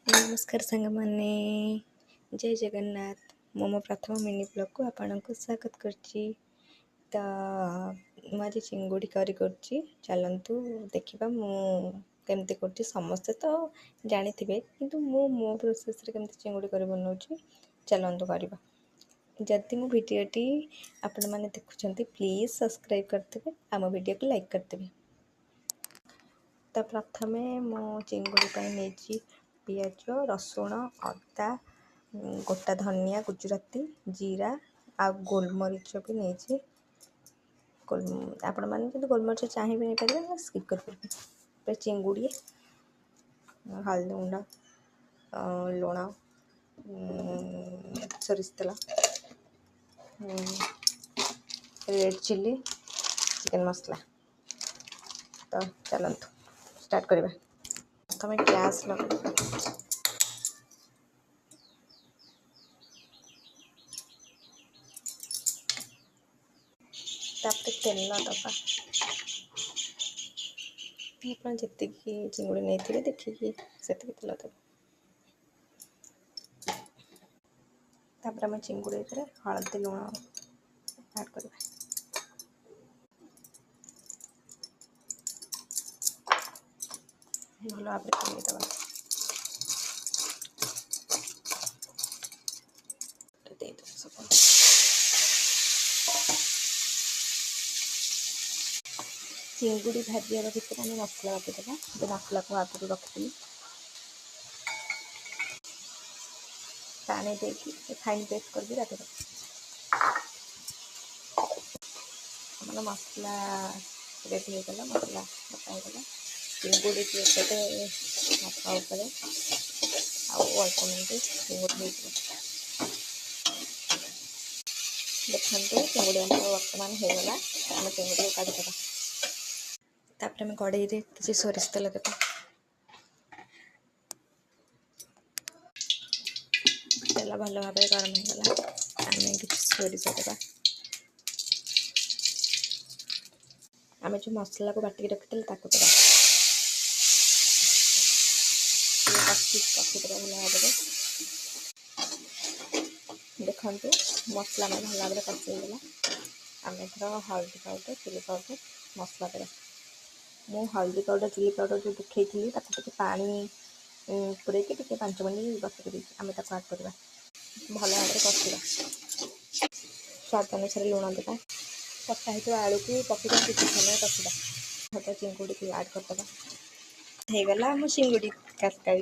नमस्कार सांग मैंने जय जगन्नाथ मो प्रथम मिनी ब्लॉग को आपको स्वागत करची। तो मुझे चिंगुड़ी करी करची चलतु देखा केमती कर समस्ते तो जानी थे कि मो प्रोसेस रे केमती चिंगुड़ी कर बनाऊँ चलतु करवा। जदि मो भिडटी आपण मैंने देखुं प्लीज सब्सक्राइब करते आम वीडियो को लाइक करते। तो प्रथम मो चिंगुड़ी नहीं पियाज रसुण अदा गोटा धनिया गुजराती जीरा आ गोलमरीच भी नहीं आपण मैंने जो गोलमरीच चाहिए नहीं पारे स्किप कर चिंगुड़ी हल्दी गुंड लुण सोरिष तेल रेड चिल्ली चिकन मसला। तो चलतु स्टार्ट करवा। प्रथम गैस लगा तापर तेल दबा आप जी चिंगुड़ी नहीं थे देखिए से तेल दबा। तापर आम चिंगुड़ी हलदी लुण ऐड करवा। भल भाव कलईदबा सब चिंगुड़ी भाजा भितर आम मसला बाटिदेवा। जो मसला को आगुरी रखी पानी देकी फाइन पेस्ट कर रखी आम मसला रेडी होगा। मसला बटा होगा चिंगुड़ी की मसला उपर अल्प मिनट चिंगुड़ी देखते चिंगुड़ी बर्तमान होगा। आम चिंगुड़ी काढ़ीदेवा। तापर आम कड़े किसी सोरिष तेल देवा। तेल भल भाव गरम होगा आम कि सोरिष देवा। आम जो मसला को बाटिक रखी देवा कषिदेवा भल भाव। देखु मसला में भल भाव कषिगला। आम एथर हल्दी पाउडर चिली पाउडर मसला देवा। मु हल्दी पाउडर चिली पाउडर जो देखी थी पानी पूरे 5 मिनट बसई आम ऐड करवा। भल भाव कषा स्वाद अनुसार लुण देवा। कटा हो आलू को पकड़ा किसी समय कषा चिंगुड़ी को ऐड करदे। हो गला चिंगुड़ी तरकारी।